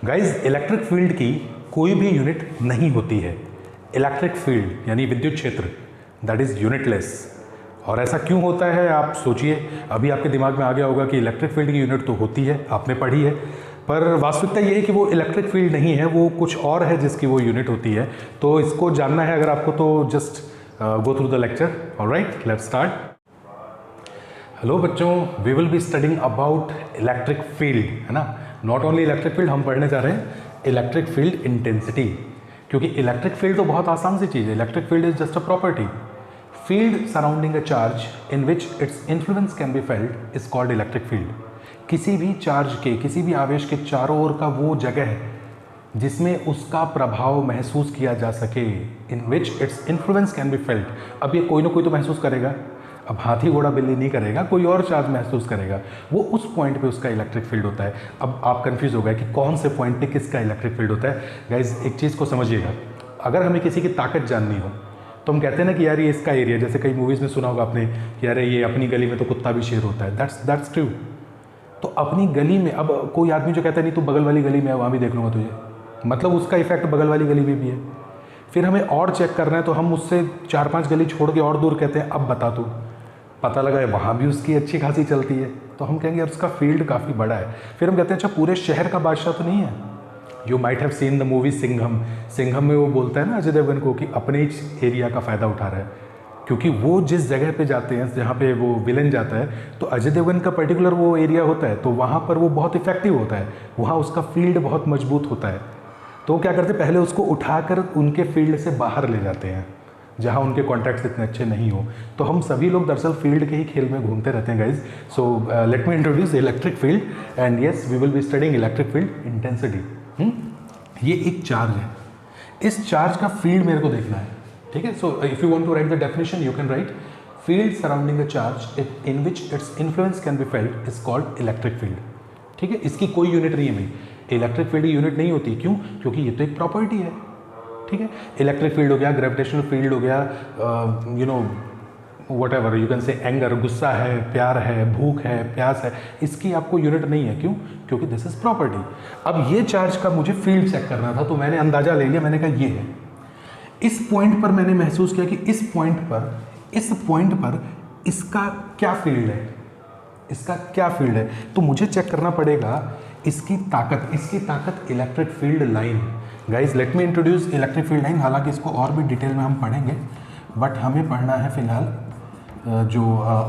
Guys electric field की कोई भी यूनिट नहीं होती है। इलेक्ट्रिक फील्ड यानी विद्युत क्षेत्र दैट इज यूनिटलेस। और ऐसा क्यों होता है आप सोचिए। अभी आपके दिमाग में आ गया होगा कि इलेक्ट्रिक फील्ड की यूनिट तो होती है, आपने पढ़ी है, पर वास्तविकता ये है कि वो इलेक्ट्रिक फील्ड नहीं है, वो कुछ और है जिसकी वो यूनिट होती है। तो इसको जानना है अगर आपको तो just go through the lecture. Alright, let's start. Hello बच्चों, we will be studying about electric field, है ना। नॉट ओनली इलेक्ट्रिक फील्ड, हम पढ़ने जा रहे हैं इलेक्ट्रिक फील्ड इंटेंसिटी। क्योंकि इलेक्ट्रिक फील्ड तो बहुत आसान सी चीज़ है। Electric field is just a property. Field surrounding a charge in which its influence can be felt is called electric field. किसी भी चार्ज के, किसी भी आवेश के चारों ओर का वो जगह है जिसमें उसका प्रभाव महसूस किया जा सके, in which its influence can be felt. अब ये कोई ना कोई तो महसूस करेगा। अब हाथी घोड़ा बिल्ली नहीं करेगा, कोई और चार्ज महसूस करेगा। वो उस पॉइंट पे उसका इलेक्ट्रिक फील्ड होता है। अब आप कंफ्यूज हो गए कि कौन से पॉइंट पे किसका इलेक्ट्रिक फील्ड होता है। गाइज एक चीज़ को समझिएगा, अगर हमें किसी की ताकत जाननी हो तो हम कहते हैं ना कि यार ये इसका एरिया, जैसे कई मूवीज़ में सुना होगा आपने कि यार ये अपनी गली में तो कुत्ता भी शेर होता है। That's true. तो अपनी गली में, अब कोई आदमी जो कहता है नहीं तू बगल वाली गली में है वहाँ भी देख लूँगा तुझे, मतलब उसका इफेक्ट बगल वाली गली में भी है। फिर हमें और चेक करना है तो हम उससे 4-5 गली छोड़ के और दूर कहते हैं अब बता तू, पता लगा है वहाँ भी उसकी अच्छी खासी चलती है, तो हम कहेंगे यार उसका फील्ड काफ़ी बड़ा है। फिर हम कहते हैं अच्छा पूरे शहर का बादशाह तो नहीं है। You might have seen the movie Singham. Singham में वो बोलता है ना अजय देवगन को कि अपने ही एरिया का फ़ायदा उठा रहा है, क्योंकि वो जिस जगह पे जाते हैं जहाँ पे वो विलन जाता है तो अजय देवगन का पर्टिकुलर वो एरिया होता है, तो वहाँ पर वो बहुत इफेक्टिव होता है, वहाँ उसका फील्ड बहुत मजबूत होता है। तो क्या करते हैं, पहले उसको उठाकर उनके फील्ड से बाहर ले जाते हैं जहाँ उनके कॉन्टैक्ट्स इतने अच्छे नहीं हो। तो हम सभी लोग दरअसल फील्ड के ही खेल में घूमते रहते हैं guys. So let me introduce electric field and yes we will be studying electric field intensity. ये एक चार्ज है, इस चार्ज का फील्ड मेरे को देखना है, ठीक है। So if you want to write the definition you can write field surrounding a charge in which its influence can be felt is called electric field, ठीक है। इसकी कोई यूनिट नहीं है भाई, इलेक्ट्रिक फील्ड की यूनिट नहीं होती। क्यों? क्योंकि ये तो एक प्रॉपर्टी है, ठीक है। इलेक्ट्रिक फील्ड हो गया, ग्रेविटेशनल फील्ड हो गया, you know what ever you can say anger, गुस्सा है, प्यार है, भूख है, प्यास है, इसकी आपको यूनिट नहीं है। क्यों? क्योंकि दिस इज प्रॉपर्टी। अब ये चार्ज का मुझे फील्ड चेक करना था, तो मैंने अंदाजा ले लिया, मैंने कहा ये है। इस पॉइंट पर मैंने महसूस किया कि इस पॉइंट पर इसका क्या फील्ड है, इसका क्या फील्ड है। तो मुझे चेक करना पड़ेगा इसकी ताकत electric field line. Guys let me introduce electric field line. हालांकि इसको और भी डिटेल में हम पढ़ेंगे, बट हमें पढ़ना है फिलहाल जो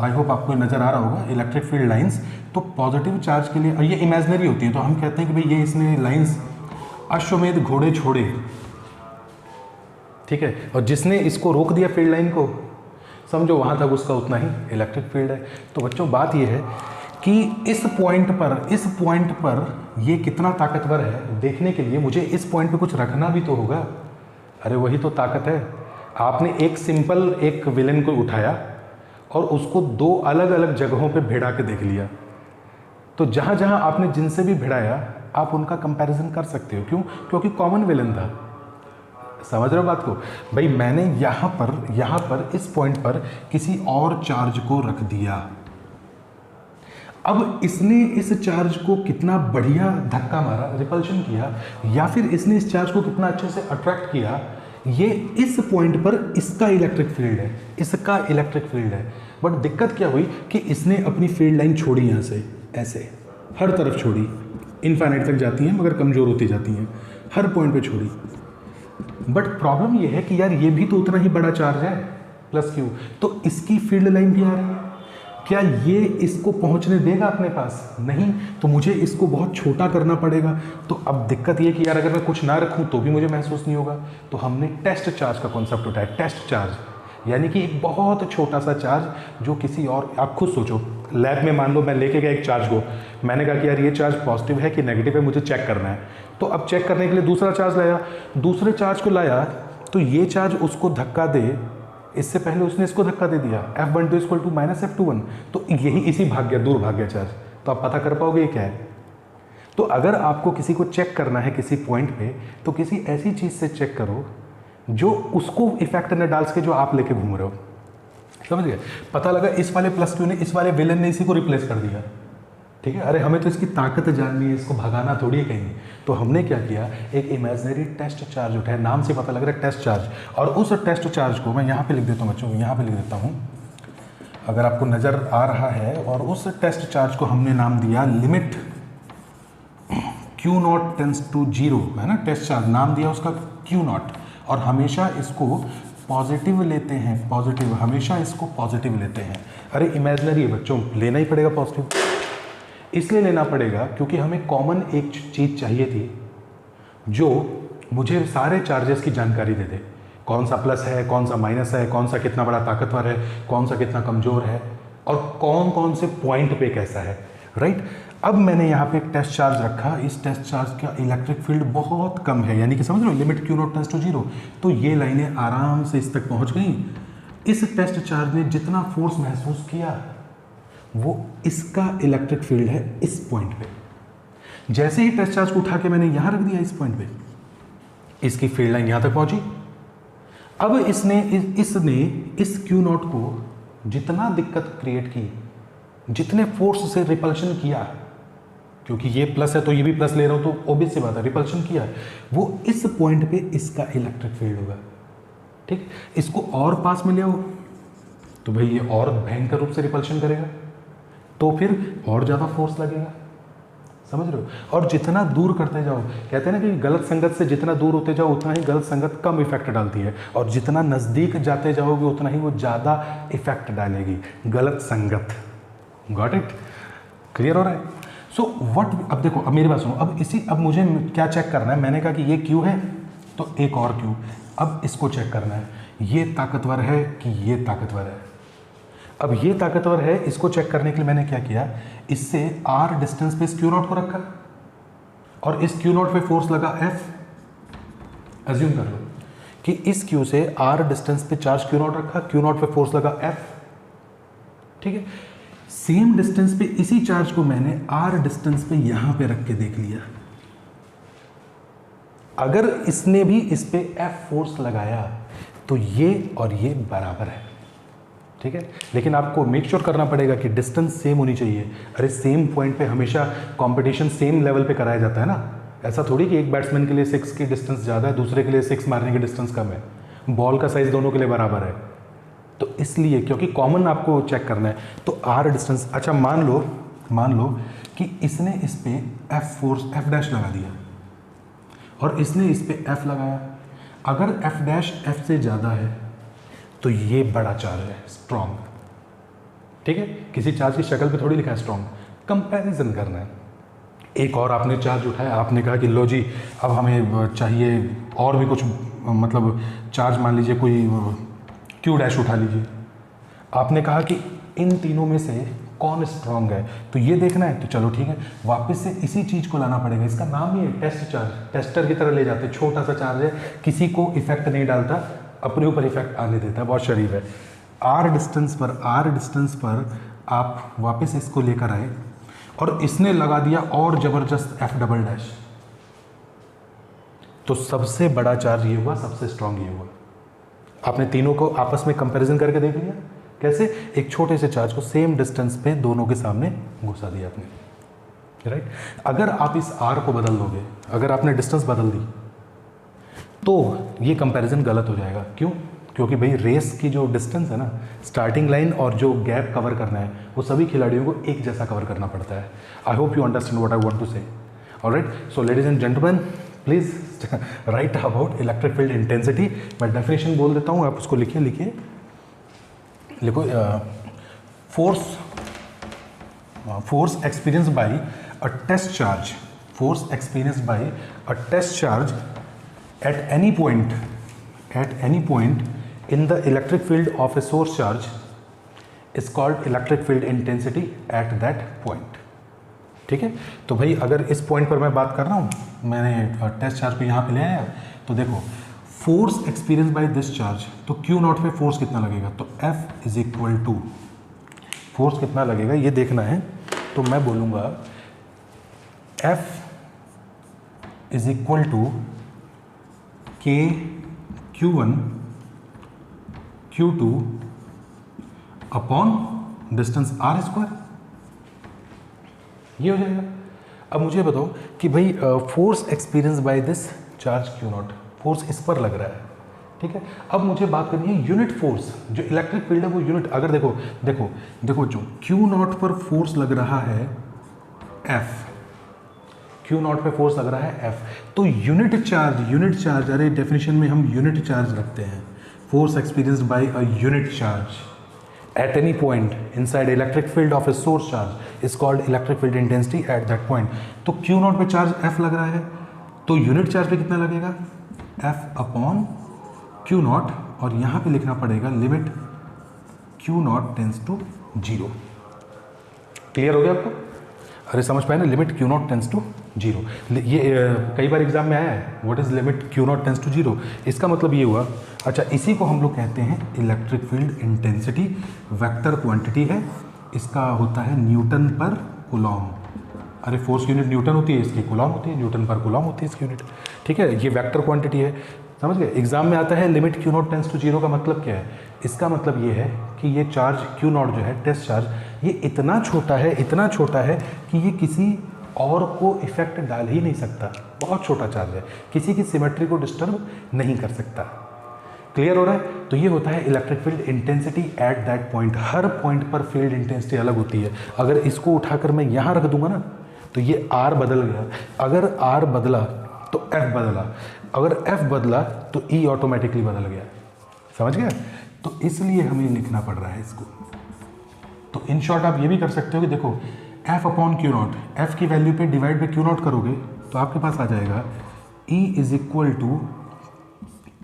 आई होप आपको नज़र आ रहा होगा इलेक्ट्रिक फील्ड लाइंस। तो पॉजिटिव चार्ज के लिए, और ये इमेजनरी होती है, तो हम कहते हैं कि भाई ये इसने लाइंस अश्वमेध घोड़े छोड़े, ठीक है। और जिसने इसको रोक दिया फील्ड लाइन को, समझो वहाँ तक उसका उतना ही इलेक्ट्रिक फील्ड है। तो बच्चों बात ये है कि इस पॉइंट पर ये कितना ताकतवर है देखने के लिए मुझे इस पॉइंट पे कुछ रखना भी तो होगा। अरे वही तो ताकत है। आपने एक विलेन को उठाया और उसको 2 अलग अलग जगहों पे भिड़ा के देख लिया, तो जहाँ जहाँ आपने जिनसे भी भिड़ाया आप उनका कंपैरिजन कर सकते हो। क्यों? क्योंकि कॉमन विलेन था। समझ रहे हो बात को? भाई मैंने यहाँ पर इस पॉइंट पर किसी और चार्ज को रख दिया। अब इसने इस चार्ज को कितना बढ़िया धक्का मारा, रिपल्शन किया, या फिर इसने इस चार्ज को कितना अच्छे से अट्रैक्ट किया, ये इस पॉइंट पर इसका इलेक्ट्रिक फील्ड है। बट दिक्कत क्या हुई कि इसने अपनी फील्ड लाइन छोड़ी यहाँ से, ऐसे हर तरफ छोड़ी, इनफाइनाइट तक जाती हैं मगर कमज़ोर होती जाती हैं, हर पॉइंट पे छोड़ी। बट प्रॉब्लम ये है कि यार ये भी तो उतना ही बड़ा चार्ज है प्लस क्यू, तो इसकी फील्ड लाइन भी आ रही है। क्या ये इसको पहुंचने देगा अपने पास? नहीं। तो मुझे इसको बहुत छोटा करना पड़ेगा। तो अब दिक्कत ये कि यार अगर मैं कुछ ना रखूं तो भी मुझे महसूस नहीं होगा। तो हमने टेस्ट चार्ज का कॉन्सेप्ट उठाया। टेस्ट चार्ज यानी कि एक बहुत छोटा सा चार्ज जो किसी और, आप खुद सोचो, लैब में मान लो मैं लेके गया एक चार्ज को, मैंने कहा कि यार ये चार्ज पॉजिटिव है कि नेगेटिव है, मुझे चेक करना है। तो अब चेक करने के लिए दूसरा चार्ज लाया, दूसरे चार्ज को लाया, तो ये चार्ज उसको धक्का दे, इससे पहले उसने इसको धक्का दे दिया, F12 = -F21, तो यही इसी दूर भाग गया चार्ज। तो आप पता कर पाओगे ये क्या है। तो अगर आपको किसी को चेक करना है किसी पॉइंट पे, तो किसी ऐसी चीज़ से चेक करो जो उसको इफेक्ट न डाल सके जो आप लेके घूम रहे हो। समझ गए? पता लगा इस वाले +2 ने, इस वाले विलन ने इसी को रिप्लेस कर दिया, ठीक है, अरे हमें तो इसकी ताकत जाननी है, इसको भगाना थोड़ी है कहीं। तो हमने क्या किया, एक इमेजिनरी टेस्ट चार्ज उठाया, नाम से पता लग रहा है टेस्ट चार्ज, और उस टेस्ट चार्ज को मैं यहाँ पे लिख देता हूँ बच्चों, यहाँ पे लिख देता हूँ अगर आपको नज़र आ रहा है, और उस टेस्ट चार्ज को हमने नाम दिया लिमिट Q0 टेंस टू 0, है ना, टेस्ट चार्ज नाम दिया उसका Q0, और हमेशा इसको पॉजिटिव लेते हैं, पॉजिटिव, हमेशा इसको पॉजिटिव लेते हैं। अरे इमेजिनरी है बच्चों, लेना ही पड़ेगा पॉजिटिव, इसलिए लेना पड़ेगा क्योंकि हमें कॉमन एक चीज़ चाहिए थी जो मुझे सारे चार्जेस की जानकारी दे दे, कौन सा प्लस है, कौन सा माइनस है, कौन सा कितना बड़ा ताकतवर है, कौन सा कितना कमज़ोर है, और कौन कौन से पॉइंट पे कैसा है, राइट। अब मैंने यहाँ पे एक टेस्ट चार्ज रखा, इस टेस्ट चार्ज का इलेक्ट्रिक फील्ड बहुत कम है, यानी कि समझ रहे हो, लिमिट Q0 टेंस टू 0, तो ये लाइनें आराम से इस तक पहुँच गई। इस टेस्ट चार्ज ने जितना फोर्स महसूस किया वो इसका इलेक्ट्रिक फील्ड है इस पॉइंट पे। जैसे ही टेस्ट चार्ज को उठा के मैंने यहाँ रख दिया इस पॉइंट पे, इसकी फील्ड लाइन यहाँ तक पहुँची। अब इसने इस Q0 को जितना दिक्कत क्रिएट की, जितने फोर्स से रिपल्शन किया, क्योंकि ये प्लस है तो ये भी प्लस ले रहा हूँ तो ऑब्वियस सी बात है, रिपल्शन किया, वो इस पॉइंट पे इसका इलेक्ट्रिक फील्ड होगा, ठीक। इसको और पास में ले आओ तो भाई ये और भयंकर रूप से रिपल्शन करेगा, तो फिर और ज़्यादा फोर्स लगेगा, समझ रहे हो। और जितना दूर करते जाओ, कहते हैं ना कि गलत संगत से जितना दूर होते जाओ उतना ही गलत संगत कम इफेक्ट डालती है, और जितना नज़दीक जाते जाओगे उतना ही वो ज़्यादा इफेक्ट डालेगी गलत संगत। गॉट इट, क्लियर हो रहा है। सो व्हाट, अब देखो, अब मेरी बात सुनो, अब मुझे क्या चेक करना है, मैंने कहा कि ये क्यू है तो एक और क्यू, अब इसको चेक करना है, ये ताकतवर है कि ये ताकतवर है। अब ये ताकतवर है, इसको चेक करने के लिए मैंने क्या किया, इससे r डिस्टेंस पे इस Q0 को रखा, और इस Q0 पे फोर्स लगा F। एज्यूम कर लो कि इस Q से r डिस्टेंस पे चार्ज Q0 रखा, Q0 पे फोर्स लगा F, ठीक है। सेम डिस्टेंस पे इसी चार्ज को मैंने r डिस्टेंस पे यहां पे रख के देख लिया, अगर इसने भी इस पे F फोर्स लगाया तो ये और ये बराबर है, ठीक है। लेकिन आपको मेक श्योर करना पड़ेगा कि डिस्टेंस सेम होनी चाहिए। अरे सेम पॉइंट पे हमेशा कंपटीशन सेम लेवल पे कराया जाता है ना, ऐसा थोड़ी कि एक बैट्समैन के लिए 6 की डिस्टेंस ज़्यादा है, दूसरे के लिए 6 मारने की डिस्टेंस कम है, बॉल का साइज़ दोनों के लिए बराबर है। तो इसलिए क्योंकि कॉमन आपको चेक करना है, तो r डिस्टेंस, अच्छा मान लो कि इसने इस पे F फोर्स F डैश लगा दिया और इसने इस पे F लगाया, अगर F डैश F से ज़्यादा है तो ये बड़ा चार्ज है, स्ट्रॉन्ग, ठीक है। किसी चार्ज की शक्ल पे थोड़ी लिखा है स्ट्रॉन्ग, कंपैरिजन करना है। एक और आपने चार्ज उठाया, आपने कहा कि लो जी अब हमें चाहिए और भी कुछ, मतलब चार्ज मान लीजिए कोई Q डैश उठा लीजिए, आपने कहा कि इन तीनों में से कौन स्ट्रॉन्ग है, तो ये देखना है। तो चलो ठीक है, वापस से इसी चीज़ को लाना पड़ेगा, इसका नाम ही है टेस्ट चार्ज, टेस्टर की तरह ले जाते हैं, छोटा सा चार्ज है, किसी को इफेक्ट नहीं डालता, अपने ऊपर इफेक्ट आने देता है, बहुत शरीफ है। r डिस्टेंस पर आप वापस इसको लेकर आए और इसने लगा दिया और ज़बरदस्त F डबल डैश, तो सबसे बड़ा चार्ज ये हुआ, सबसे स्ट्रॉन्ग ये हुआ। आपने तीनों को आपस में कंपैरिजन करके देख लिया, कैसे, एक छोटे से चार्ज को सेम डिस्टेंस पे दोनों के सामने घुसा दिया आपने, राइट। अगर आप इस r को बदल दोगे, अगर आपने डिस्टेंस बदल दी तो ये कंपैरिजन गलत हो जाएगा। क्यों? क्योंकि भाई रेस की जो डिस्टेंस है ना, स्टार्टिंग लाइन और जो गैप कवर करना है वो सभी खिलाड़ियों को एक जैसा कवर करना पड़ता है। I hope you understand what I want to say. Alright, so ladies and gentleman, please write about electric field intensity. मैं डेफिनेशन बोल देता हूँ, आप उसको लिखिए। Force experience by a test charge, force experience by a test charge at any point in the electric field of a source charge is called electric field intensity at that point। ठीक है, तो भाई अगर इस point पर मैं बात कर रहा हूँ, मैंने टेस्ट चार्ज को यहाँ पे ले आया, तो देखो force experience by this charge, तो Q0 पे फोर्स कितना लगेगा, तो F is equal to force कितना लगेगा ये देखना है, तो मैं बोलूँगा F is equal to K Q1 Q2 upon distance r square. ये हो जाएगा। अब मुझे बताओ कि भाई force experience by this charge Q naught, force इस पर लग रहा है, ठीक है। अब मुझे बात करनी है यूनिट फोर्स, जो इलेक्ट्रिक फील्ड है वो यूनिट, अगर देखो देखो देखो जो क्यू नॉट पर फोर्स लग रहा है एफ, क्यू नॉट पे फोर्स लग रहा है एफ, तो यूनिट चार्ज, अरे डेफिनेशन में हम यूनिट चार्ज रखते हैं, force experienced bye a unit charge at any point inside electric field of a source charge is called electric field intensity at that point। तो Q नॉट पे charge F लग रहा है, तो यूनिट चार्ज पे कितना लगेगा F अपॉन Q नॉट, और यहाँ पे लिखना पड़ेगा limit Q naught tends to 0। Clear हो गया आपको? अरे समझ पाए ना, limit Q naught tends to 0। ये कई बार एग्जाम में आया है, what is limit Q naught tends to 0, इसका मतलब ये हुआ, अच्छा इसी को हम लोग कहते हैं electric field intensity, vector quantity है, इसका होता है न्यूटन पर कूलॉम। अरे फोर्स यूनिट न्यूटन होती है, इसकी कूलॉम होती है, न्यूटन पर कूलॉम होती है इसकी यूनिट, ठीक है। ये वेक्टर क्वांटिटी है, समझ गए। एग्जाम में आता है limit Q naught tends to 0 का मतलब क्या है, इसका मतलब ये है कि ये चार्ज Q नॉट जो है टेस्ट चार्ज, ये इतना छोटा है कि ये किसी और को इफेक्ट डाल ही नहीं सकता, बहुत छोटा चार्ज है, किसी की सिमेट्री को डिस्टर्ब नहीं कर सकता। क्लियर हो रहा है? तो ये होता है electric field intensity at that point. Her point पर फील्ड इंटेंसिटी अलग होती है। अगर इसको उठाकर मैं यहाँ रख दूंगा ना, तो ये R बदल गया, अगर R बदला तो F बदला, अगर F बदला तो E ऑटोमेटिकली बदल गया, समझ गया। तो इसलिए हमें लिखना पड़ रहा है इसको। तो इन शॉर्ट आप ये भी कर सकते हो कि देखो F upon Q naught, F की वैल्यू पे डिवाइड पे Q नॉट करोगे तो आपके पास आ जाएगा E is equal to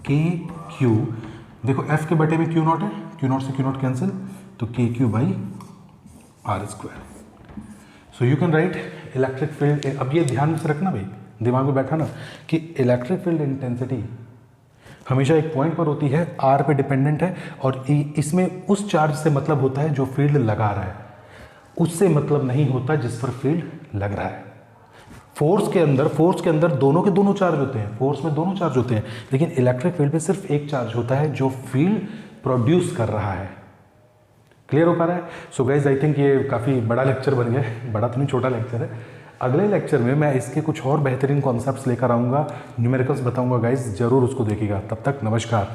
K Q, देखो F के बटे में Q नॉट है, Q नॉट से Q नॉट कैंसिल, तो K Q by R square. So you can write electric field. अब ये ध्यान से रखना भाई, दिमाग में बैठा ना, कि इलेक्ट्रिक फील्ड इंटेंसिटी हमेशा एक पॉइंट पर होती है, आर पे डिपेंडेंट है, और इसमें उस चार्ज से मतलब होता है जो फील्ड लगा रहा है, उससे मतलब नहीं होता जिस पर फील्ड लग रहा है। फोर्स के अंदर दोनों के दोनों चार्ज होते हैं, फोर्स में दोनों चार्ज होते हैं, लेकिन इलेक्ट्रिक फील्ड पे सिर्फ एक चार्ज होता है जो फील्ड प्रोड्यूस कर रहा है। क्लियर हो पा रहा है? सो गाइज आई थिंक ये काफ़ी बड़ा लेक्चर बन गया, बड़ा तो नहीं छोटा लेक्चर है। अगले लेक्चर में मैं इसके कुछ और बेहतरीन कॉन्सेप्ट्स लेकर आऊँगा, न्यूमेरिकल्स बताऊँगा गाइज, जरूर उसको देखिएगा। तब तक नमस्कार।